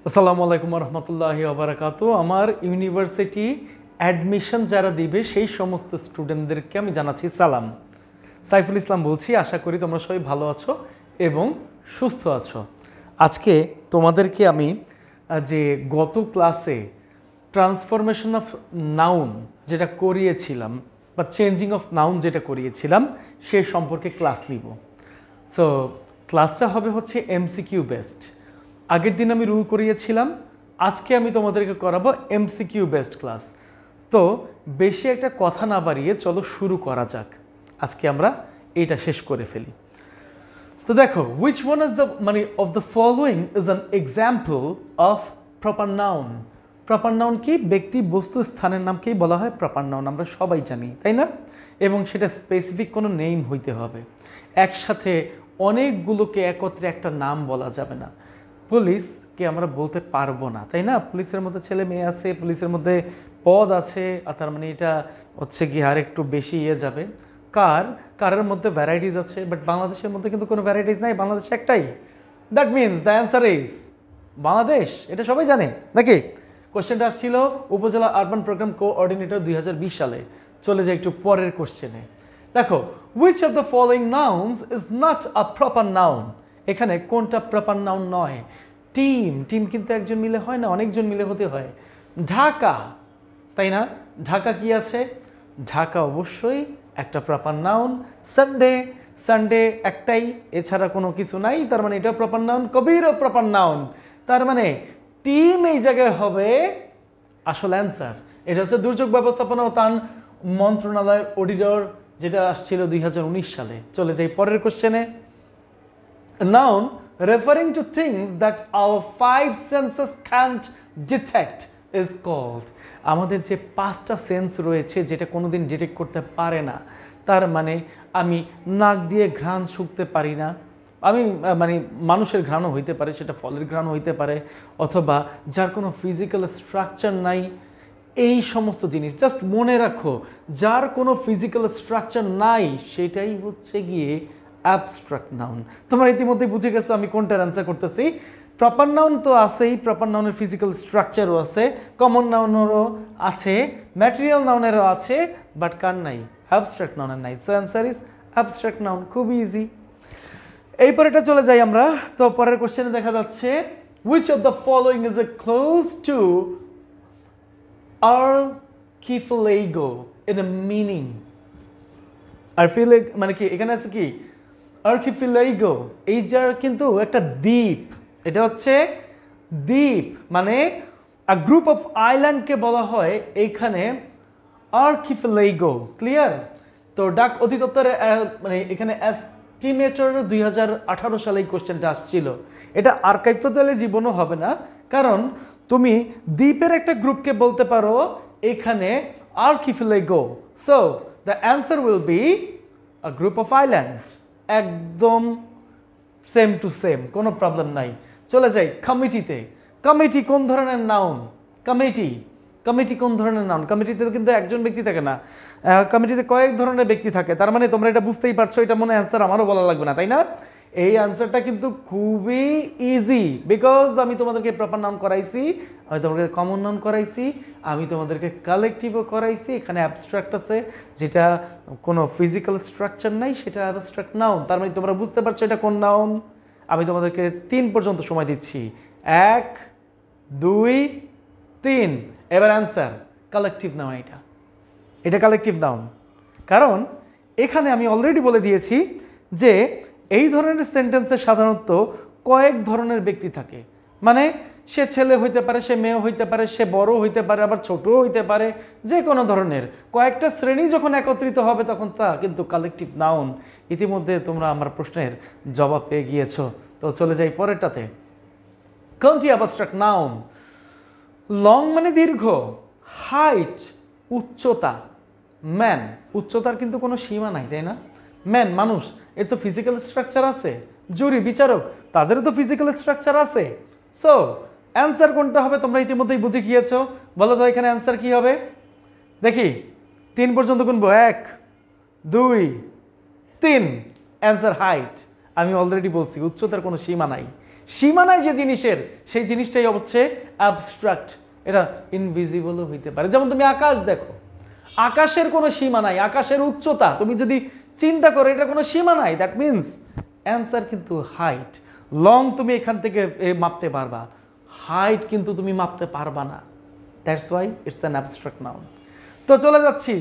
আসসালামু আলাইকুম রহমতুল্লাহি ওবারাকাতু। আমার ইউনিভার্সিটি অ্যাডমিশন যারা দিবে সেই সমস্ত স্টুডেন্টদেরকে আমি জানাচ্ছি সালাম। সাইফুল ইসলাম বলছি, আশা করি তোমরা সবাই ভালো আছো এবং সুস্থ আছো। আজকে তোমাদেরকে আমি যে গত ক্লাসে ট্রান্সফরমেশন অফ নাউন যেটা করিয়েছিলাম বা চেঞ্জিং অফ নাউন যেটা করিয়েছিলাম সে সম্পর্কে ক্লাস নিব। সো ক্লাসটা হবে হচ্ছে এমসিকিউ বেসড। আগের দিন আমি রুল করিয়েছিলাম, আজকে আমি তোমাদেরকে করাবো এমসিকিউ বেসড ক্লাস। তো বেশি একটা কথা না বাড়িয়ে চলো শুরু করা যাক। আজকে আমরা এটা শেষ করে ফেলি। তো দেখো, which one is the of the following is an example of proper noun? Proper noun কি? ব্যক্তি, বস্তু, স্থানের নামকেই বলা হয় প্রপার নাউন, আমরা সবাই জানি, তাই না? এবং সেটা স্পেসিফিক কোনো নেম হইতে হবে। একসাথে অনেকগুলোকে একত্রে একটা নাম বলা যাবে না। পুলিশকে আমরা বলতে পারবো না, তাই না? পুলিশের মধ্যে ছেলে মেয়ে আছে, পুলিশের মধ্যে পদ আছে, আর তার মানে এটা হচ্ছে কি আর একটু বেশি যাবে। কারের মধ্যে ভ্যারাইটিস আছে, বাট বাংলাদেশের মধ্যে কিন্তু কোনো ভ্যারাইটিস নাই, বাংলাদেশ একটাই। That means the answer is Bangladesh. এটা সবাই জানে নাকি? কোশ্চেনটা আসছিল উপজেলা আরবান প্রোগ্রাম কোঅর্ডিনেটর 2020 সালে। চলে যায় একটু পরের কোশ্চেনে। দেখো, which of the following nouns is not a proper noun? এখানে কোনটা প্রপার নাউন নয়? টিম কিন্তু একজন মিলে হয় না, অনেকজন মিলে হতে হয়। ঢাকা, তাই না? ঢাকা কি আছে? ঢাকা অবশ্যই একটা প্রপার নাউন। সানডে একটাই, এছাড়া কোনো কিছু নাই, তার মানে এটা প্রপার নাউন। কবিরও প্রপার নাউন, তার মানে টিম এই জায়গায় হবে আসল অ্যান্সার। এটা হচ্ছে দুর্যোগ ব্যবস্থাপনা ও ত্রাণ মন্ত্রণালয়ের অডিটর, যেটা আসছিল 2019 সালে। চলে যাই পরের কোশ্চেনে। Noun referring to things that our five senses can't detect is called. আমাদের যে পাঁচটা সেন্স রয়েছে যেটা কোনোদিন ডিটেক্ট করতে পারে না, তার মানে আমি নাক দিয়ে ঘ্রাণ শুঁকতে পারি না, আমি মানুষের ঘ্রাণও হইতে পারে, সেটা ফলের ঘ্রাণও হইতে পারে, অথবা যার কোনো ফিজিক্যাল স্ট্রাকচার নাই, এই সমস্ত জিনিস জাস্ট মনে রাখো, যার কোনো ফিজিক্যাল স্ট্রাকচার নাই সেটাই হচ্ছে গিয়ে অ্যাবস্ট্রাক্ট নাউন। তোমরা ইতিমধ্যে বুঝে গেছো আমি কোনটার অ্যান্সার করতেছি। প্রপার নাউন তো আছেই, প্রপার নাউনের ফিজিক্যাল স্ট্রাকচারও আছে, কমন নাউনেরও আছে, ম্যাটেরিয়াল নাউনেরও আছে, বাট কার নাই? অ্যাবস্ট্রাক্ট নাউনের নাই। So answer is abstract noun. খুবই ইজি। এই পরেটা চলে যাই আমরা। তো পরের কোশ্চেনে দেখা যাচ্ছে, which of the following is a close to archipelago in a meaning? Archipelago মানে কি? এখানে আছে কি আর্কিপেলাগো, এই যার কিন্তু একটা দ্বীপ, এটা হচ্ছে দ্বীপ, মানে আ গ্রুপ অফ আইল্যান্ডকে বলা হয় এইখানে আর্কিপেলাগো। ক্লিয়ার? তো ডাক অধিদপ্তরে এখানে এস্টিমেটর 2018 সালে এই কোশ্চেনটা আসছিল। এটা আর্কাইভ তো তাহলে জীবনও হবে না, কারণ তুমি দ্বীপের একটা গ্রুপকে বলতে পারো এখানে archipelago. So the answer will be a group of islands. একদম সেম টু সেম, কোনো প্রবলেম নাই। চলে যাই কমিটিতে। কমিটি কোন ধরনের নাউন? কমিটি কোন ধরনের নাউন? কমিটিতে কিন্তু একজন ব্যক্তি থাকে না, কমিটিতে কয়েক ধরনের ব্যক্তি থাকে। তার মানে তোমরা এটা বুঝতেই পারছো, এটা মনে অ্যান্সার আমারও বলা লাগবে না, তাই না? এই অ্যান্সারটা কিন্তু খুবই ইজি, বিকজ আমি তোমাদেরকে প্রপার নাউন করাইছি, আমি তোমাদেরকে কমন নাউন করাইছি, আমি তোমাদেরকে কালেকটিভও করাইছি। এখানে অ্যাবস্ট্রাক্ট আছে, যেটা কোনো ফিজিক্যাল স্ট্রাকচার নাই, সেটা অ্যাবস্ট্রাক্ট নাউন। তার মানে তোমরা বুঝতে পারছো এটা কোন নাউন। আমি তোমাদেরকে 3 পর্যন্ত সময় দিচ্ছি। 1, 2, 3। এবার অ্যান্সার কালেকটিভ নাউন। এটা কালেকটিভ নাউন, কারণ এখানে আমি অলরেডি বলে দিয়েছি যে এই ধরনের সেন্টেন্সে সাধারণত কয়েক ধরনের ব্যক্তি থাকে। মানে সে ছেলে হইতে পারে, সে মেয়ে হইতে পারে, সে বড় হইতে পারে, আবার ছোটও হইতে পারে, যে কোনো ধরনের কয়েকটা শ্রেণী যখন একত্রিত হবে তখন তা কিন্তু কালেকটিভ নাউন। ইতিমধ্যে তোমরা আমার প্রশ্নের জবাব পেয়ে গিয়েছো। তো চলে যাই পরেরটাতে। কোনটি অ্যাবস্ট্রাক্ট নাউন? লং মানে দীর্ঘ, হাইট উচ্চতা, ম্যান উচ্চতার কিন্তু কোনো সীমা নাই, তাই না? ম্যান মানুষ, এর তো ফিজিক্যাল স্ট্রাকচার আছে। জুরি বিচারক, তাদেরও তো ফিজিক্যাল স্ট্রাকচার আছে। সো অ্যান্সার কোনটা হবে তোমরা ইতিমধ্যেই বুঝে গিয়েছো। বলো তো এখানে অ্যান্সার কি হবে? দেখি 3 পর্যন্ত গুনবো। 1, 2, 3। Answer height. আমি অলরেডি বলছি উচ্চতার কোনো সীমা নাই, সীমানায় যে জিনিসের সেই জিনিসটাই হচ্ছে অ্যাবস্ট্রাক্ট, এটা ইনভিজিবলও হইতে পারে। যেমন তুমি আকাশ দেখো, আকাশের কোনো সীমা নাই, আকাশের উচ্চতা তুমি যদি চিন্তা করো এটা কোনো সীমা নাই, দ্যাট মিনস অ্যান্সার কিন্তু হাইট। লং তুমি এখান থেকে মাপতে পারবা, হাইট কিন্তু তুমি মাপতে পারবা না, that's why it's an abstract noun. তো চলে যাচ্ছি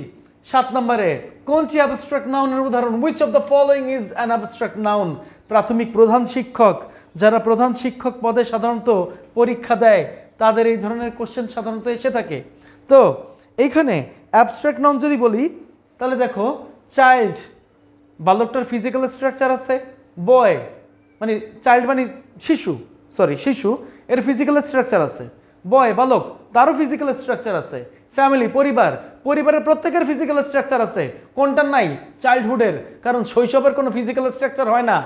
7 নম্বরে, কোনটি অ্যাবস্ট্রাক্ট নাউনের উদাহরণ? Which of the following is an abstract noun? প্রাথমিক প্রধান শিক্ষক, যারা প্রধান শিক্ষক পদে সাধারণত পরীক্ষা দেয় তাদের এই ধরনের কোশ্চেন সাধারণত এসে থাকে। তো এইখানে অ্যাবস্ট্রাক্ট নাউন যদি বলি তাহলে দেখো, চাইল্ড, বালকটার ফিজিক্যাল স্ট্রাকচার আছে, বয় মানে চাইল্ড মানে শিশু, শিশু এর ফিজিক্যাল স্ট্রাকচার আছে, বয় বালক তারও ফিজিক্যাল স্ট্রাকচার আছে, ফ্যামিলি পরিবার, পরিবারের প্রত্যেকের ফিজিক্যাল স্ট্রাকচার আছে, কোনটার নাই? চাইল্ডহুডের, কারণ শৈশবের কোনো ফিজিক্যাল স্ট্রাকচার হয় না।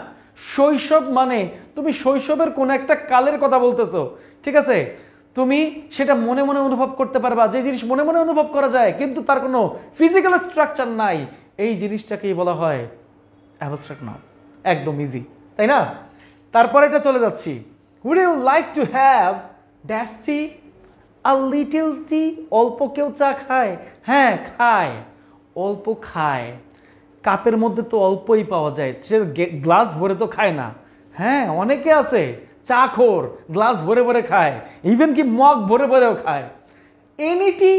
শৈশব মানে তুমি শৈশবের কোন একটা কালের কথা বলতেছো, ঠিক আছে, তুমি সেটা মনে মনে অনুভব করতে পারবা, যে জিনিস মনে মনে অনুভব করা যায় কিন্তু তার কোনো ফিজিক্যাল স্ট্রাকচার নাই, এই জিনিসটাকেই বলা হয় অ্যাবস্ট্রাক্ট নাউন। একদম ইজি, তাই না? তারপরে এটা চলে যাচ্ছি, would you like to have dash tea, a little tea, অল্প কেউ চা খায়? হ্যাঁ খায়, অল্প খায়, কাপের মধ্যে তো অল্পই পাওয়া যায়, সে গ্লাস ভরে তো খায় না। হ্যাঁ অনেকে আছে চা খোর, গ্লাস ভরে ভরে খায়, ইভেন কি মগ ভরে ভরেও খায়। এনি টি,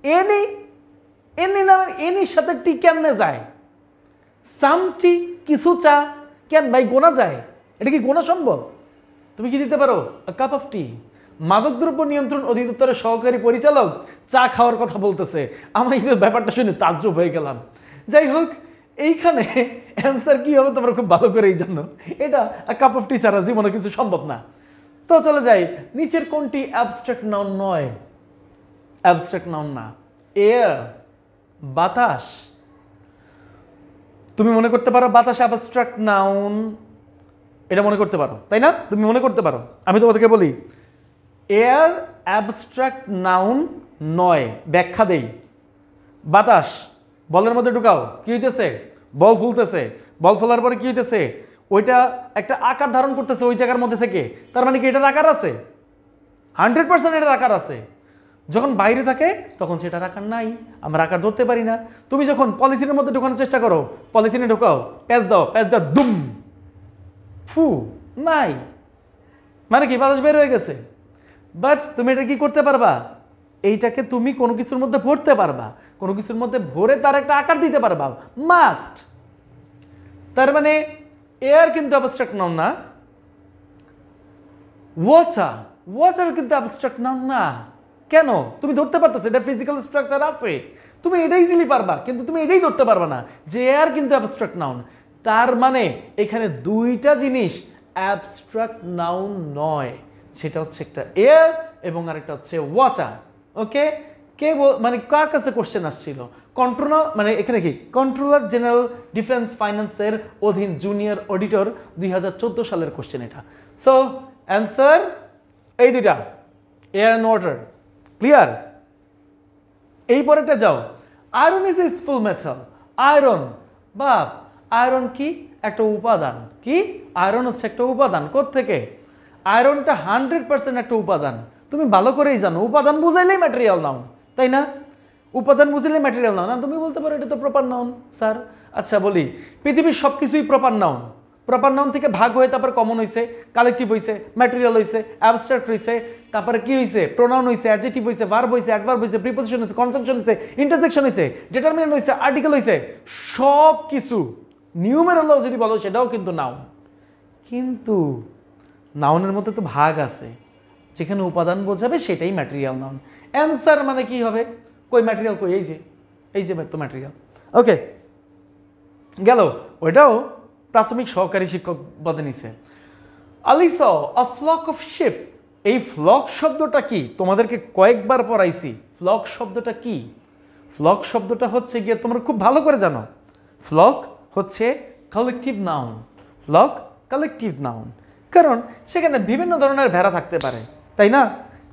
এনি, এনি নামের এনির সাথে টি কেমনে যায়? সাম টি, কিছু চা, কেন ভাই গোনা যায়? এটা কি গোনা সম্ভব? তুমি কি দিতে পারো? আ কাপ অফ টি। মাদকদ্রব্য নিয়ন্ত্রণ অধিদপ্তরের সহকারী পরিচালক চা খাওয়ার কথা বলতেছে, আমি ব্যাপারটা শুনে তাজ্জব হয়ে গেলাম। যাই হোক, এইখানে অ্যান্সার কি হবে তোমরা খুব ভালো করেই জানো, এটা কাপ অফ টি ছাড়া জীবনে কিছু সম্ভব না। তো চলে যাই, নিচের কোনটি অ্যাবস্ট্রাক্ট নাউন নয়? অ্যাবস্ট্রাক্ট নাউন না। এয়ার, বাতাস, তুমি মনে করতে পারো বাতাস অ্যাবস্ট্রাক্ট নাউন, এটা মনে করতে পারো, তাই না? তুমি মনে করতে পারো, আমি তোমাদেরকে বলি এয়ার অ্যাবস্ট্রাক্ট নাউন নয়, ব্যাখ্যা দেই। বাতাস বলের মধ্যে ঢুকাও, কি হইতেছে? বল ফুলতেছে, বল ফোলার পরে কি হইতেছে? ওইটা একটা আকার ধারণ করতেছে ওই জায়গার মধ্যে থেকে, তার মানে কি এটার আকার আছে? 100% এটার আকার আছে। যখন বাইরে থাকে তখন সেটার আকার নাই, আমরা আকার ধরতে পারি না। তুমি যখন পলিথিনের মধ্যে ঢোকানোর চেষ্টা করো, পলিথিনে ঢোকাও, প্যাঁচ দাও, দুম, ফু, নাই, মানে কি বাতাস বের হয়ে গেছে। বাট তুমি এটা কি করতে পারবা? এইটাকে তুমি কোনো কিছুর মধ্যে ভরতে পারবা, কোনো কিছুর মধ্যে ভরে তার একটা আকার দিতে পারবা, মাস্ট। তার মানে এয়ার কিন্তু অ্যাবস্ট্রাক্ট নাউন না। ওয়াটার, ওয়াটার কিন্তু অ্যাবস্ট্রাক্ট নাউন না। কেন? তুমি ধরতে পারতেছো, এটা ফিজিক্যাল স্ট্রাকচার আছে, তুমি এটা ইজিলি পারবা, কিন্তু তুমি এটাই ধরতে পারবা না যে এয়ার কিন্তু অ্যাবস্ট্রাক্ট নাউন। তার মানে এখানে দুইটা জিনিস অ্যাবস্ট্রাক্ট নাউন নয়, সেটা হচ্ছে একটা এয়ার এবং আরেকটা হচ্ছে ওয়াটার। ওকে, কে মানে কার কাছে কোশ্চেন আসছিল? কন্ট্রোলার, মানে এখানে কি কন্ট্রোলার জেনারেল ডিফেন্স ফাইন্যান্সের অধীন জুনিয়র অডিটর 2014 সালের কোশ্চেন এটা। সো অ্যান্সার এই দুইটা, এয়ার অ্যান্ড ওয়াটার। ক্লিয়ার? এই পরেরটা যাও, iron is a full metal. Iron, বাপ, আয়রন কি? একটা উপাদান। কি? আয়রন হচ্ছে একটা উপাদান। কোত্থেকে? আয়রনটা 100% একটা উপাদান, তুমি ভালো করেই জানো। উপাদান বুঝাইলেই ম্যাটেরিয়াল নাউন, তাই না? উপাদান বুঝাইলেই ম্যাটেরিয়াল নাউন। তুমি বলতে পারো এটা তো প্রপার নাউন স্যার। আচ্ছা বলি, পৃথিবীর সব কিছুই প্রপার নাউন। প্রপার নাউন থেকে ভাগ হয়ে তারপর কমন হয়েছে, কালেকটিভ হয়েছে, ম্যাটেরিয়াল হয়েছে, অ্যাবস্ট্রাক্ট হয়েছে, তারপরে কি হয়েছে? প্রোনাউন হয়েছে, অ্যাডজেক্টিভ হয়েছে, ভার্ব হয়েছে, অ্যাডভার্ব হয়েছে, প্রিপোজিশন হয়েছে, কনজাংশন হয়েছে, ইন্টারজেকশন হয়েছে, ডিটারমিনেন্ট হয়েছে, আর্টিকেল হয়েছে, সব কিছু নিউমেরালও যদি বলো সেটাও কিন্তু নাউন। কিন্তু নাউনের মধ্যে তো ভাগ আছে, যেখানে উপাদান বোঝাবে সেটাই ম্যাটেরিয়াল নাউন। অ্যান্সার মানে কি হবে? কই ম্যাটেরিয়াল কই? এই যে তো ম্যাটেরিয়াল। ওকে, গেল। ওইটাও প্রাথমিক সহকারী শিক্ষক পদে নিছে। আলি স আ ফ্লক অফ শিপ। এই ফ্লক শব্দটা কি? তোমাদেরকে কয়েকবার পড়াইছি। ফ্লক শব্দটা কি? ফ্লক শব্দটা হচ্ছে গিয়ে তোমরা খুব ভালো করে জানো, ফ্লক হচ্ছে collective noun. Flock collective noun, কারণ সেখানে বিভিন্ন ধরনের ভেড়া থাকতে পারে, তাই না?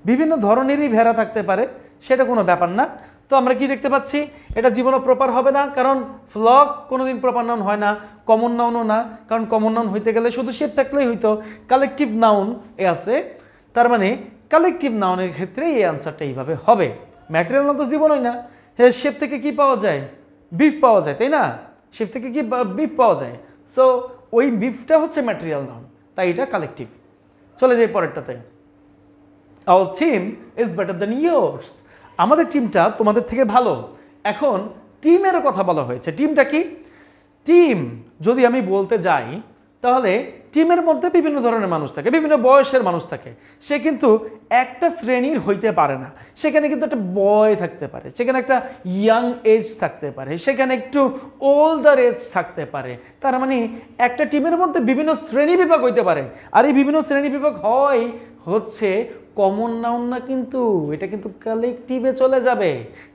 বিভিন্ন ধরনেরই ভেড়া থাকতে পারে, সেটা কোনো ব্যাপার না। তো আমরা কি দেখতে পাচ্ছি, এটা জীবনও প্রপার হবে না, কারণ ফ্লক কোনোদিন প্রপার নাউন হয় না, কমন নাউনও না, কারণ কমন নাউন হইতে গেলে শুধু শেপ থাকলেই হইতো। কালেকটিভ নাউন এ আছে, তার মানে কালেকটিভ নাউনের ক্ষেত্রে এই আনসারটা এইভাবে হবে। ম্যাটেরিয়াল নাউন তো জীবনই না, শেপ থেকে কি পাওয়া যায়, বিফ পাওয়া যায়, তাই না? শেপ থেকে কি বিফ পাওয়া যায়, সো ওই বিফটা হচ্ছে ম্যাটেরিয়াল নাউন, তাই এটা কালেকটিভ। চলে যাই পরেরটাতে। Our team is better than yours. আমাদের টিমটা তোমাদের থেকে ভালো। এখন টিমের কথা বলা হয়েছে, টিমটা কি? টিম যদি আমি বলতে যাই তাহলে টিমের মধ্যে বিভিন্ন ধরনের মানুষ থাকে, বিভিন্ন বয়সের মানুষ থাকে। সে কিন্তু একটা শ্রেণীর হইতে পারে না, সেখানে কিন্তু একটা বয় থাকতে পারে, সেখানে একটা ইয়াং এজ থাকতে পারে, সেখানে একটু ওল্ডার এজ থাকতে পারে। তার মানে একটা টিমের মধ্যে বিভিন্ন শ্রেণী বিভাগ হইতে পারে, আর এই বিভিন্ন শ্রেণী বিভাগ হয় হচ্ছে কমন নাউন না, কিন্তু এটা কিন্তু কালেকটিভে চলে যাবে,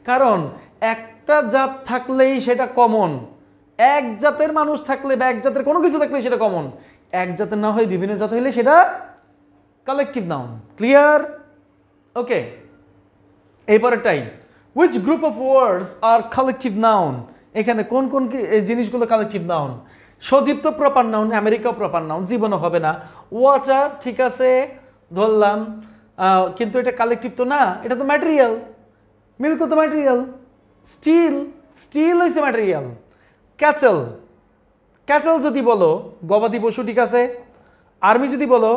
কারণ একটা জাত থাকলেই সেটা কমন, এক জাতের মানুষ থাকলে বা এক জাতের কোনো কিছু থাকলে সেটা কমন, এক জাতের না হয়ে বিভিন্ন জাত হইলে সেটা কালেকটিভ নাউন। ক্লিয়ার? ওকে, এই পরেরটাই, which group of words are collective noun? এখানে কোন কোন জিনিসগুলো কালেকটিভ নাউন? সজীব তো প্রপার নাউন, আমেরিকাও প্রপার নাউন, জীবনও হবে না। ওয়াটার ঠিক আছে ধরলাম, কিন্তু এটা কালেকটিভ তো না, এটা তো ম্যাটেরিয়াল। মিল্কও তো ম্যাটেরিয়াল। স্টিল, স্টিল হইছে ম্যাটেরিয়াল। ক্যাচেল, ক্যাচেল যদি বলো গবাদি পশু, ঠিক আছে। আর্মি যদি বলো,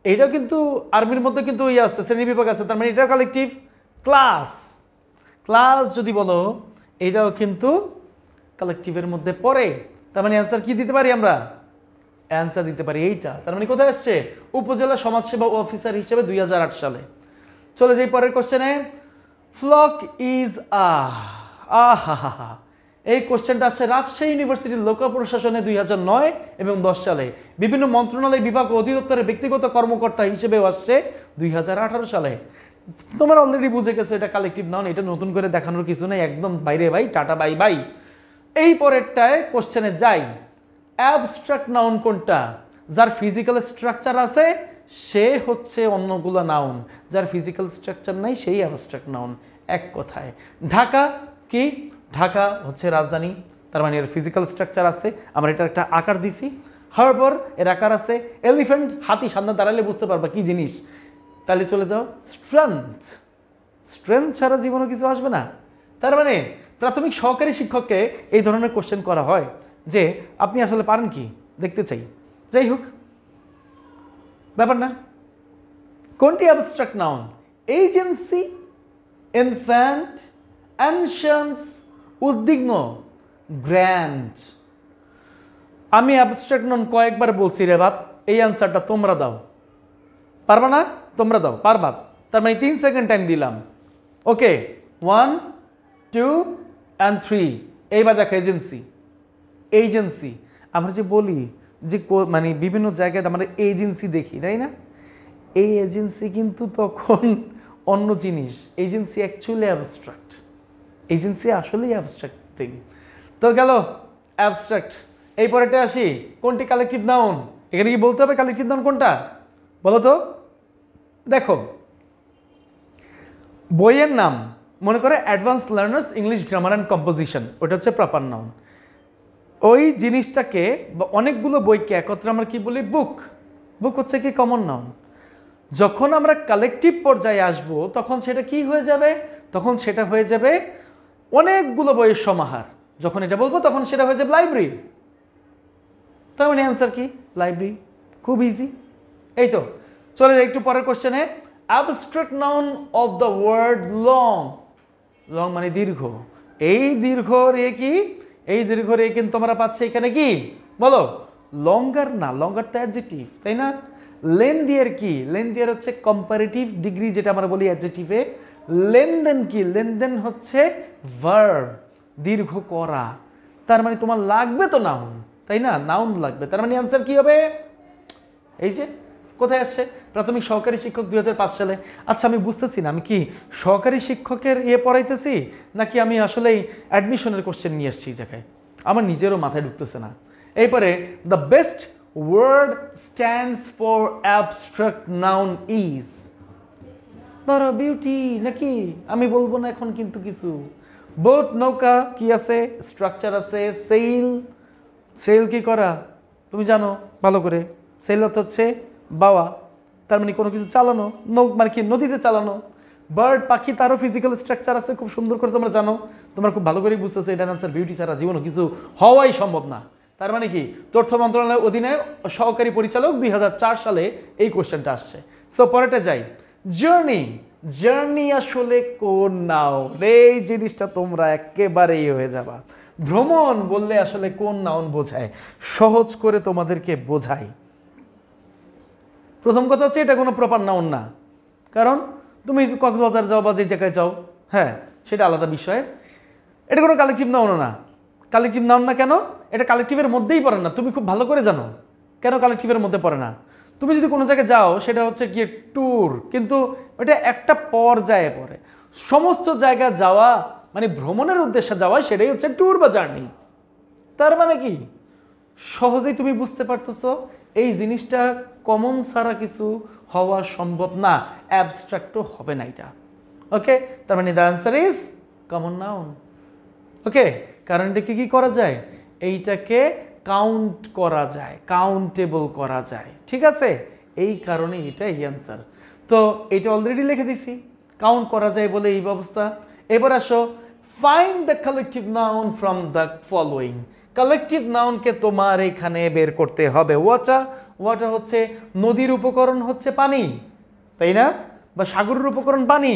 এইটাও কিন্তু আর্মির মধ্যে কিন্তু ইয়ে আছে, শ্রেণী বিভাগ আছে, তার মানে এটাও কালেকটিভ। ক্লাস, ক্লাস যদি বলো এইটাও কিন্তু কালেকটিভের মধ্যে পড়ে, তার মানে অ্যান্সার কি দিতে পারি আমরা? অ্যান্সার দিতে পারি এইটা। তার মানে কোথায় আসছে? উপজেলা সমাজসেবা অফিসার হিসেবে 2008 সালে। চলে যাই পরের কোশ্চেনে। ফ্লক ইজ আহা, এই কোশ্চেনটা আসছে রাজশাহী ইউনিভার্সিটির লোক প্রশাসনে 2009 এবং 10 সালে। বিভিন্ন মন্ত্রণালয়, বিভাগ ও অধিদপ্তরের ব্যক্তিগত কর্মকর্তা হিসেবেও আসছে 2018 সালে। তোমরা অলরেডি বুঝে গেছো এটা কালেকটিভ নাউন, এটা নতুন করে দেখানোর কিছু নেই, একদম বাইরে ভাই, টাটা বাই বাই। এই পরেরটায় কোশ্চেনে যাই। অ্যাবস্ট্রাক্ট নাউন কোনটা? যার ফিজিক্যাল স্ট্রাকচার আছে সে হচ্ছে অন্যগুলো নাউন, যার ফিজিক্যাল স্ট্রাকচার নাই সেই অ্যাবস্ট্রাক্ট নাউন। এক কথায় ঢাকা কি? ঢাকা হচ্ছে রাজধানী, তার মানে এর ফিজিক্যাল স্ট্রাকচার আছে, আমরা এটার একটা আকার দিছি। হারবার এর আকার আছে। এলিফ্যান্ট, হাতি সামনে দাঁড়ালে বুঝতে পারবা কি জিনিস। তাহলে চলে যাও স্ট্রেংথ, স্ট্রেংথ ছাড়া জীবনে কিছু আসবে না। তার মানে প্রাথমিক সহকারী শিক্ষককে এই ধরনের কোশ্চেন করা হয় যে আপনি আসলে পারেন কি, দেখতে চাই। যাই হোক, ব্যাপার না। কোনটি অ্যাবস্ট্রাক্ট নাউন? এজেন্সি, ইনফ্যান্ট, অ্যানশিয়েন্স, উদ্বিগ্ন, গ্র্যান্ড। আমি অ্যাবস্ট্রাক্ট নাউন কয়েকবার বলছি রে বাপ, এই অ্যান্সারটা তোমরা দাও। পারবা না? তোমরা দাও। পারবা? তার মানে 3 সেকেন্ড টাইম দিলাম। ওকে, 1, 2 and 3। এইবার দেখো এজেন্সি, এজেন্সি আমরা যে বলি যে মানে বিভিন্ন জায়গায় আমরা এজেন্সি দেখি, তাই না? এই এজেন্সি কিন্তু তখন অন্য জিনিস। এজেন্সি অ্যাকচুয়ালি অ্যাবস্ট্রাক্ট, এজেন্সি আসলেই অ্যাবস্ট্রাক্ট থিং। তো গেল অ্যাবস্ট্রাক্ট। এই পরেটা আসি, কোনটি কালেকটিভ নাউন? এখানে কি বলতে হবে কালেকটিভ নাউন কোনটা? বলো তো। দেখো, বইয়ের নাম মনে করে advance learners English grammar and composition, ওটা হচ্ছে প্রপার নাউন। ওই জিনিসটাকে বা অনেকগুলো বইকে একত্রে আমরা কি বলি? বুক। বুক হচ্ছে কি কমন নাউন। যখন আমরা কালেকটিভ পর্যায়ে আসব তখন সেটা কি হয়ে যাবে? তখন সেটা হয়ে যাবে অনেকগুলো বইয়ের সমাহার। যখন এটা বলবো তখন সেটা হয়ে যাবে লাইব্রেরি। তার মানে অ্যান্সার কি? লাইব্রেরি। খুব ইজি। এই তো, চলে যাই একটু পরের কোশ্চেনে। Abstract noun of the word long. Long মানে দীর্ঘ। এই দীর্ঘ রে কি? এই দীর্ঘ রে কিন্তু আমরা পাচ্ছি এখানে কি? বলো। লঙ্গার না, লঙ্গার তো অ্যাডজেক্টিভ, তাই না? লেন্দিয়ার কি? লেন্দিয়ার হচ্ছে কম্পারেটিভ ডিগ্রি, যেটা আমরা বলি অ্যাডজেক্টিভে। লেনদেন কি? লেনদেন হচ্ছে ভার্ব, দীর্ঘ করা। তার মানে তোমার লাগবে তো নাউন, তাই না? নাউন লাগবে। তার মানে অ্যান্সার কি হবে? এই যে কোথায় আসছে? প্রাথমিক সহকারী শিক্ষক 2005 সালে। আচ্ছা, আমি বুঝতেছি না আমি কি সহকারী শিক্ষকের পড়াইতেছি নাকি আমি আসলেই অ্যাডমিশনের কোশ্চেন নিয়ে আসছি এই জায়গায়, আমার নিজেরও মাথায় ঢুকতেছে না। এরপরে the best word stands for abstract noun is. ধরো বিউটি নাকি, আমি বলবো না এখন কিন্তু কিছু। বোট নৌকা কি আছে, স্ট্রাকচার আছে। সেল, সেল কি করা তুমি জানো ভালো করে। সেল অর্থ হচ্ছে বাওয়া, তার মানে কোনো কিছু চালানো, মানে কি নদীতে চালানো। বার্ড পাখি, তারও ফিজিক্যাল স্ট্রাকচার আছে খুব সুন্দর করে তোমরা জানো, তোমরা খুব ভালো করেই বুঝতেছো এটার আনসার বিউটি ছাড়া জীবনও কিছু হওয়াই সম্ভব না। তার মানে কি তথ্য মন্ত্রণালয়ের অধীনে সহকারী পরিচালক 2004 সালে এই কোশ্চেনটা আসছে। সো পরেরটা যাই। জার্নি, জার্নি আসলে কোন নাউন? এই জিনিসটা তোমরা একেবারেই হয়ে যাবা। ভ্রমণ বললে আসলে কোন নাউন বোঝায়, সহজ করে তোমাদেরকে বোঝাই। প্রথম কথা হচ্ছে এটা কোনো প্রপার নাউন না, কারণ তুমি কক্সবাজার যাও বা যে জায়গায় যাও, হ্যাঁ সেটা আলাদা বিষয়। এটা কোনো কালেকটিভ নাউনও না। কালেকটিভ নাউন না কেন? এটা কালেকটিভের মধ্যেই পড়ে না, তুমি খুব ভালো করে জানো কেন কালেকটিভের মধ্যে পড়ে না। তুমি যদি কোনো জায়গায় যাও সেটা হচ্ছে গিয়ে ট্যুর, কিন্তু এটা একটা পর্যায়ে পড়ে। সমস্ত জায়গায় যাওয়া মানে ভ্রমণের উদ্দেশ্যে যাওয়া, সেটাই হচ্ছে ট্যুর বা জার্নি। তার মানে কি সহজেই তুমি বুঝতে পারতেছো এই জিনিসটা কমন ছাড়া কিছু হওয়া সম্ভব না, অ্যাবস্ট্রাক্টও হবে না এটা। ওকে, তার মানে the answer is common noun. Okay, কারণ এটাকে কি করা যায়, এইটাকে কাউন্ট করা যায়, কাউন্টেবল করা যায়। ঠিক আছে, এই কারণে এটাই অ্যান্সার। তো এটা অলরেডি লিখে দিছি, কাউন্ট করা যায় বলে এই ব্যবস্থা। এবার আসো, find the collective noun from the following. Collective নাউনকে তোমার এখানে বের করতে হবে। ওয়াটার, ওয়াটার হচ্ছে নদীর উপকরণ হচ্ছে পানি, তাই না? বা সাগরের উপকরণ পানি।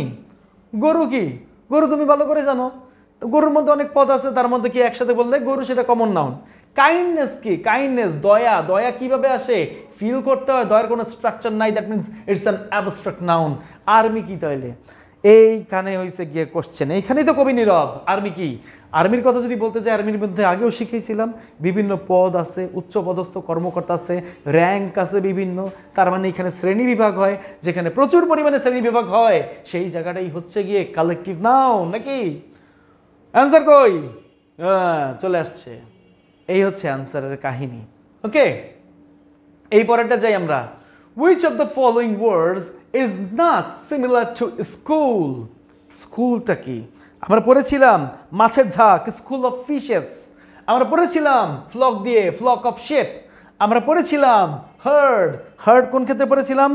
গরু কি, গরু তুমি ভালো করে জানো, তো গরুর মধ্যে অনেক পদ আছে, তার মধ্যে কি একসাথে বললে গরু, সেটা কমন নাউন। কাইন্ডনেস কি, কাইন্ডনেস দয়া, দয়া কিভাবে আসে, ফিল করতে হয়, দয়ার কোনো স্ট্রাকচার নাই, that means it's an abstract noun. Army কি তাইলে, এইখানে হয়েছে গিয়ে কোশ্চেন, এইখানেই তো কবি নীরব। আর্মি কি, আর্মির কথা যদি বলতে চাই, আর্মির মধ্যে আগেও শিখেছিলাম বিভিন্ন পদ আছে, উচ্চ পদস্থ কর্মকর্তা আছে, র্যাঙ্ক আছে বিভিন্ন। তার মানে এখানে শ্রেণী বিভাগ হয়, যেখানে প্রচুর পরিমাণে শ্রেণী বিভাগ হয় সেই জায়গাটাই হচ্ছে গিয়ে কালেকটিভ নাউন। নাকি অ্যান্সার কই? চলে আসছে, এই হচ্ছে অ্যান্সারের কাহিনী। ওকে, এই পরেরটা যাই আমরা। Which of the following words is not similar to school? স্কুলটা কি? আমরা পড়েছিলাম মাছের ঝাঁক, স্কুল অফ ফিশেস। আমরা পড়েছিলাম ফ্লক দিয়ে, ফ্লক অফ শেপ। আমরা পড়েছিলাম হার্ড, হার্ড কোন ক্ষেত্রে পড়েছিলাম,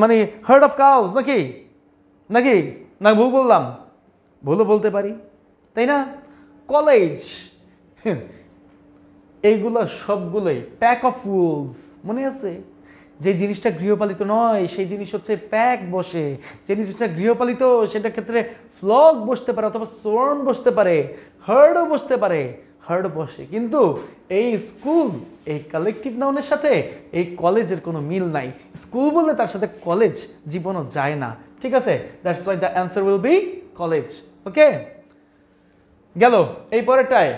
মানে হার্ড অফ কাউস। নাকি নাকি না ভুল বললাম? ভুলও বলতে পারি, তাই না? কলেজ, এইগুলো সবগুলোই প্যাক অফ উলস। মনে আছে, যে জিনিসটা গৃহপালিত নয় সেই জিনিস হচ্ছে প্যাক বসে, যে জিনিসটা গৃহপালিত সেটার ক্ষেত্রে ফ্লক বসতে পারে অথবা সোয়ার্ম বসতে পারে, হার্ডও বসতে পারে, হার্ড বসে। কিন্তু এই স্কুল, এই কালেকটিভ নাউনের সাথে এই কলেজের কোনো মিল নাই। স্কুল বললে তার সাথে কলেজ জীবনও যায় না। ঠিক আছে, that's why the answer will be college. Okay, গেল এই পরেরটায়।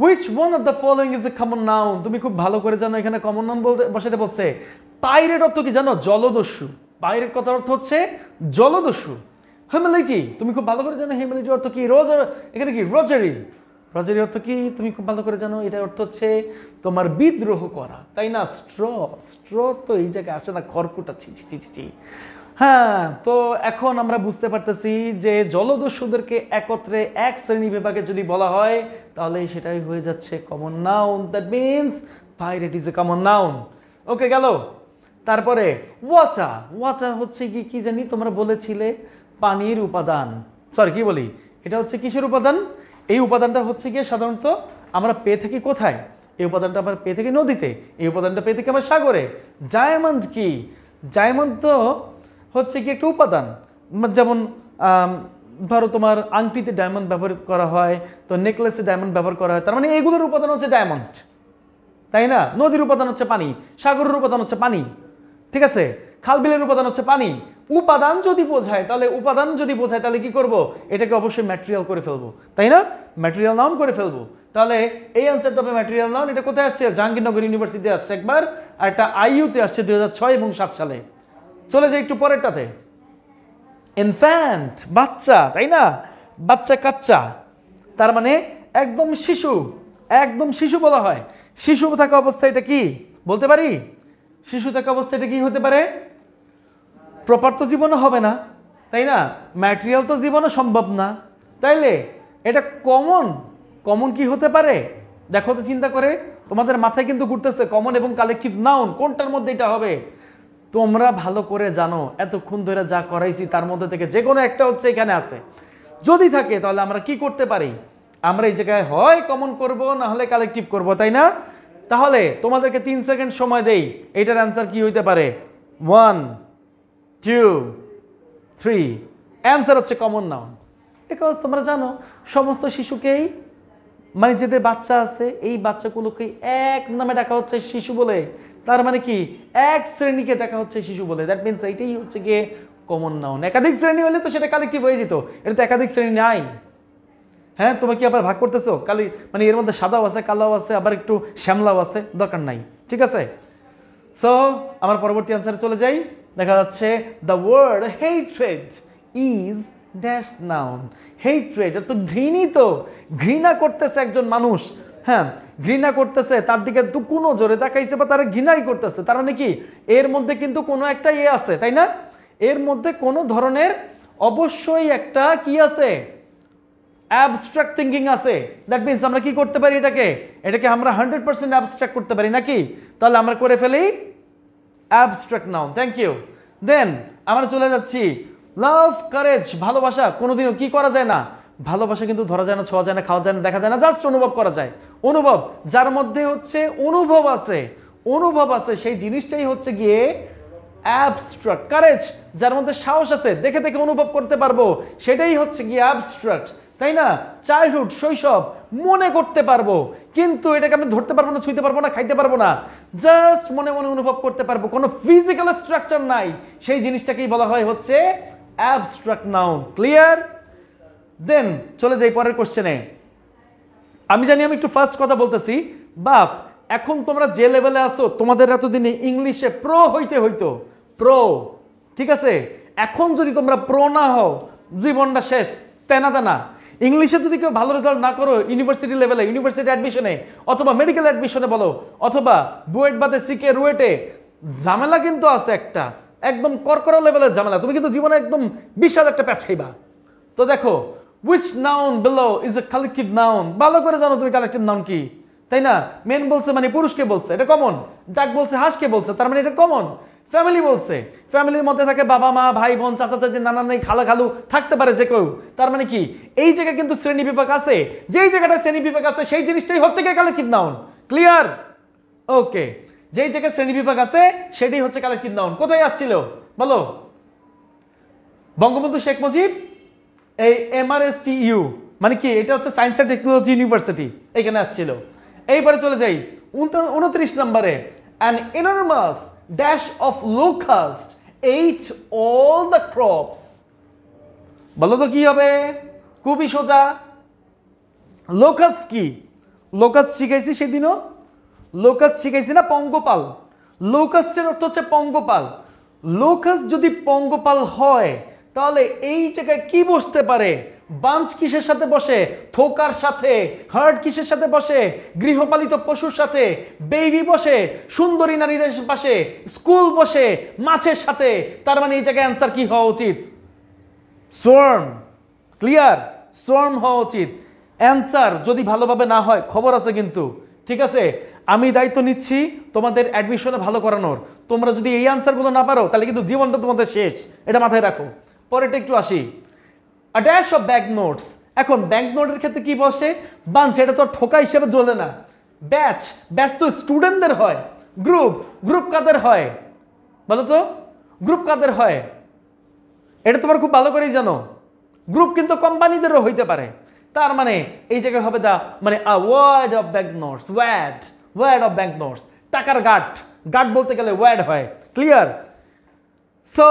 Which one of the following is a common noun? তুমি খুব ভালো করে জানো এখানে কমন নাউন বলতে বসাতে বলছে। পাইরেট অর্থ কি জানো? জলদস্যু। পাইরেট কথার অর্থ হচ্ছে জলদস্যু। হিউম্যালিটি, তুমি খুব ভালো করে জানো হিউম্যালিটি অর্থ কি? রোজার, এখানে কি রোজারি, রোজারি অর্থ কি তুমি খুব ভালো করে জানো, এটার অর্থ হচ্ছে তোমার বিদ্রোহ করা, তাই না? স্ট্র, স্ট্র তো এই জায়গায় আসে না, খড়কুটা, ছি ছি ছি ছি। হ্যাঁ, তো এখন আমরা বুঝতে পারতেছি যে জলদস্যুদেরকে একত্রে এক শ্রেণী বিভাগে যদি বলা হয় তাহলে সেটাই হয়ে যাচ্ছে common noun. That means pirate is a common noun. Okay, গেল। তারপরে ওয়াটার, ওয়াটার হচ্ছে কি, কি জানি তোমরা বলেছিলে পানির উপাদান। সরি, কি বলি, এটা হচ্ছে কিসের উপাদান? এই উপাদানটা হচ্ছে গিয়ে সাধারণত আমরা পেয়ে থাকি কোথায়? এই উপাদানটা আমরা পেয়ে থাকি নদীতে, এই উপাদানটা পেয়ে থাকি আমরা সাগরে। ডায়মন্ড কি? ডায়মন্ড তো হচ্ছে কি একটা উপাদান, যেমন ধরো তোমার আংটিতে ডায়মন্ড ব্যবহার করা হয়, তো নেকলেসে ডায়মন্ড ব্যবহার করা হয়, তার মানে এগুলোর উপাদান হচ্ছে ডায়মন্ড, তাই না? নদীর উপাদান হচ্ছে পানি, সাগরের উপাদান হচ্ছে পানি, ঠিক আছে? খালবিলের উপাদান হচ্ছে পানি। উপাদান যদি বোঝায় তাহলে, উপাদান যদি বোঝায় তাহলে কি করব? এটাকে অবশ্যই ম্যাটেরিয়াল করে ফেলবো, তাই না? ম্যাটেরিয়াল নাউন করে ফেলবো। তাহলে এই অ্যান্সারটা হবে ম্যাটেরিয়াল নাউন। এটা কোথায় আসছে? জাহাঙ্গীরনগর ইউনিভার্সিটিতে আসছে একবার, আর একটা আইইউতে আসছে 2006 এবং 2007 সালে। চলে যাই একটু পরেরটাতে। ইনফ্যান্ট, বাচ্চা, তাই না? বাচ্চা কাচ্চা, তার মানে একদম শিশু, একদম শিশু বলা হয়। শিশু থাকা অবস্থা এটা কি বলতে পারি? শিশু থাকা অবস্থা এটা কি হতে পারে? প্রপার তো জীবনে হবে না, তাই না? ম্যাটেরিয়াল তো জীবনে সম্ভব না, তাইলে এটা কমন। কমন কি হতে পারে দেখো তো চিন্তা করে, তোমাদের মাথায় কিন্তু ঘুরতেছে কমন এবং কালেকটিভ নাউন কোনটার মধ্যে এটা হবে। তোমরা ভালো করে জানো এতক্ষণ ধরে যা করাইছি তার মধ্যে থেকে যে কোনো একটা হচ্ছে এখানে আছে। যদি থাকে তাহলে আমরা কি করতে পারি, আমরা এই জায়গায় হয় কমন করব না হলে কালেকটিভ করব, তাই না? তাহলে তোমাদেরকে 3 সেকেন্ড সময় দেই, এটার অ্যান্সার কি হইতে পারে? 1 2 3। অ্যান্সার হচ্ছে কমন নাউন। বিকজ তোমরা জানো সমস্ত শিশুকেই, মানে যেদের বাচ্চা আছে এই বাচ্চাগুলোকে এক নামে ডাকা হচ্ছে শিশু বলে, তার মানে কি এক শ্রেণীকে ডাকা হচ্ছে শিশু বলে। দ্যাট মিনস এইটাই হচ্ছে গিয়ে কমন নাউন। একাধিক শ্রেণী হলে তো সেটা কালেকটিভ হয়ে যেত, এটা তো একাধিক শ্রেণী নাই। হ্যাঁ, তোমরা কি আবার ভাগ করতেছো? মানে এর মধ্যে সাদাও আছে, কালাও আছে, আবার একটু শ্যামলাও আছে, দরকার নাই, ঠিক আছে? সো আমার পরবর্তী অ্যান্সারে চলে যাই। দেখা যাচ্ছে the word hatred is dash noun. Hatred তো ঘৃণিত, ঘৃণা করতেছে একজন মানুষ, হ্যাঁ ঘৃণা করতেছে, তার দিকে কোনো জোরে তাকাইছে বা তারা ঘৃণাই করতেছে, তার মানে কি এর মধ্যে কিন্তু কোনো একটা ইয়ে আছে, তাই না? এর মধ্যে কোনো ধরনের অবশ্যই একটা কি আছে, অ্যাবস্ট্রাক্ট থিঙ্কিং আছে। দ্যাট মিনস আমরা কি করতে পারি, এটাকে আমরা 100% অ্যাবস্ট্রাক্ট করতে পারি নাকি? তাহলে আমরা করে ফেলি abstract noun. Thank you. Then আমরা চলে যাচ্ছি লাভ, কারেজ, ভালোবাসা কোনোদিনও কি করা যায় না, ভালোবাসা কিন্তু ধরা যায় না, ছোঁয়া যায় না, খাওয়া যায় না, দেখা যায় না, জাস্ট অনুভব করা যায়। অনুভব, যার মধ্যে হচ্ছে অনুভব আছে, অনুভব আছে সেই জিনিসটাই হচ্ছে গিয়ে অ্যাবস্ট্রাক্ট। কারেজ, যার মধ্যে সাহস আছে, দেখে দেখে অনুভব করতে পারবো, সেটাই হচ্ছে গিয়ে অ্যাবস্ট্রাক্ট, তাই না? চাইল্ডহুড, শৈশব, মনে করতে পারবো, কিন্তু এটাকে আমি ধরতে পারবো না, ছুঁইতে পারবো না, খাইতে পারবো না, জাস্ট মনে মনে অনুভব করতে পারবো, কোনো ফিজিক্যাল স্ট্রাকচার নাই, সেই জিনিসটাকেই বলা হয় হচ্ছে অ্যাবস্ট্রাক্ট নাউন। ক্লিয়ার? দেন চলে যাই পরের কোশ্চেনে। আমি জানি আমি একটু ফার্স্ট কথা বলতেছি, বাপ এখন তোমরা যে লেভেলে আসো, তোমাদের এতদিনে ইংলিশে প্রো হইতে হইতো, প্রো, ঠিক আছে? এখন যদি তোমরা প্রো না হও, জীবনটা শেষ, তেনা তেনা। ইংলিশে যদি কেউ ভালো রেজাল্ট না করো ইউনিভার্সিটি লেভেলে, ইউনিভার্সিটি অ্যাডমিশনে অথবা মেডিকেল অ্যাডমিশনে বলো, অথবা বুয়েট বাদে সিকে রুয়েটে, ঝামেলা কিন্তু আছে একটা, একদম কড়কড়া লেভেলের ঝামেলা, তুমি কিন্তু জীবনে একদম বিশাল একটা প্যাচ খাইবা। তো দেখো which noun below is a collective noun, ভালো করে জানো তুমি কালেক্টিভ নাউন কি, তাই না? মেন বলছে মানে পুরুষকে বলছে, এটা কমন। ডাক বলছে হাঁসকে বলছে, তার মানে এটা কমন। ফ্যামিলি বলছে, ফ্যামিলির মধ্যে থাকে বাবা মা, ভাই বোন, চাচা চাচি, নানা নানি, খালা খালু, থাকতে পারে যে কেউ, তার মানে কি এই জায়গায় কিন্তু শ্রেণী বিভাগ আছে, যেই জায়গাটা শ্রেণী বিভাগ আছে সেই জিনিসটাই হচ্ছে কি কালেক্টিভ নাউন। ক্লিয়ার? ওকে, যেই জায়গায় শ্রেণী বিভাগ আছে সেটাই হচ্ছে কালেক্টিভ নাউন। কোথায় আসছিল বলো? বঙ্গবন্ধু শেখ মুজিব, এই MRSTU মানে কি, এটা হচ্ছে সায়েন্স অ্যান্ড টেকনোলজি ইউনিভার্সিটি, এখানে আসছিল। এইবারে চলে যাই 29 নম্বরে, an enormous dash of locust ate all the crops। বলো তো কি হবে? খুবই সোজা। লোকাস্ট কি? লোকাস্ট শিখাইছি সেদিনও, লোকাস্ট শিখাইছি না, পঙ্গপাল। লোকাস্টের অর্থ হচ্ছে পঙ্গপাল। লোকাস্ট যদি পঙ্গপাল হয় তাহলে এই জায়গায় কি বসতে পারে? বাঞ্চ কিসের সাথে বসে? থোকার সাথে। হার্ড কিসের সাথে বসে? গৃহপালিত পশুর সাথে। বেবি বসে সুন্দরী নারীদের পাশে, স্কুল বসে মাছের সাথে। তার মানে এই জায়গায় অ্যান্সার কি হওয়া উচিত? সোয়ার্ম। ক্লিয়ার? সোয়ার্ম হওয়া উচিত। অ্যান্সার যদি ভালোভাবে না হয় খবর আছে কিন্তু, ঠিক আছে? আমি দায়িত্ব নিচ্ছি তোমাদের অ্যাডমিশনে ভালো করানোর। তোমরা যদি এই আনসারগুলো না পারো তাহলে কিন্তু জীবনটা তোমাদের শেষ, এটা মাথায় রাখো। পরেরটা একটু আসি, আ ড্যাশ অফ ব্যাংক নোটস। এখন ব্যাংক নোটের ক্ষেত্রে কি বসে? বাঞ্চ, এটা তো ঠোকা হিসেবে চলে না। ব্যাচ, ব্যাচ তো স্টুডেন্টদের হয়। গ্রুপ, গ্রুপ কাদের হয় বলো তো? গ্রুপ কাদের হয়? এটা তোমার খুব ভালো করেই জানো। গ্রুপ কিন্তু কোম্পানিদেরও হইতে পারে। তার মানে এই জায়গায় হবে দা, মানে a word of bank notes, word, word of bank notes. টাকার গার্ড, গার্ড বলতে গেলে ওয়ার্ড হয়। ক্লিয়ার? সো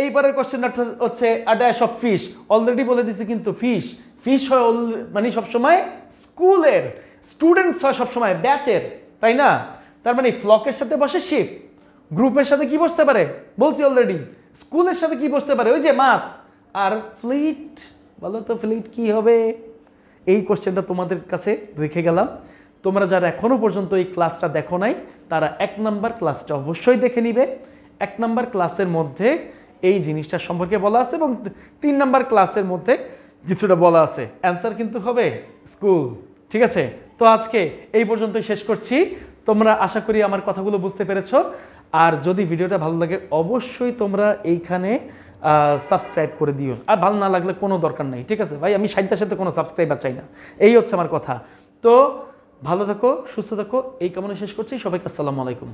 এইবারের কোশ্চেনটা হচ্ছে a dash of fish. Already বলে দিছি কিন্তু ফিশ, ফিশ হয় মানে সবসময় স্কুলের, স্টুডেন্টস হয় সবসময় ব্যাচের, তাই না? তার মানে ফ্লকের সাথে বসে শিপ, গ্রুপের সাথে কি বসতে পারে বলছি অলরেডি, স্কুলের সাথে কি বসতে পারে? ওই যে মাস। আর ফ্লিট, বলো তো ফ্লিট কি হবে? এই কোশ্চেনটা তোমাদের কাছে রেখে গেলাম। তোমরা যারা এখনো পর্যন্ত এই ক্লাসটা দেখো নাই তারা 1 নাম্বার ক্লাসটা অবশ্যই দেখে নিবে। 1 নাম্বার ক্লাসের মধ্যে এই জিনিসটা সম্পর্কে বলা আছে এবং 3 নাম্বার ক্লাসের মধ্যে কিছুটা বলা আছে। অ্যান্সার কিন্তু হবে স্কুল। ঠিক আছে, তো আজকে এই পর্যন্তই শেষ করছি। তোমরা আশা করি আমার কথাগুলো বুঝতে পেরেছো। আর যদি ভিডিওটা ভালো লাগে অবশ্যই তোমরা এইখানে সাবস্ক্রাইব করে দিও, আর ভালো না লাগলে কোনো দরকার নেই। ঠিক আছে ভাই, আমি 60টার সাথে কোনো সাবস্ক্রাইবার চাই না, এই হচ্ছে আমার কথা। তো ভালো থাকো, সুস্থ থাকো, এই কামনা শেষ করছি। সবাইকে আসসালামু আলাইকুম।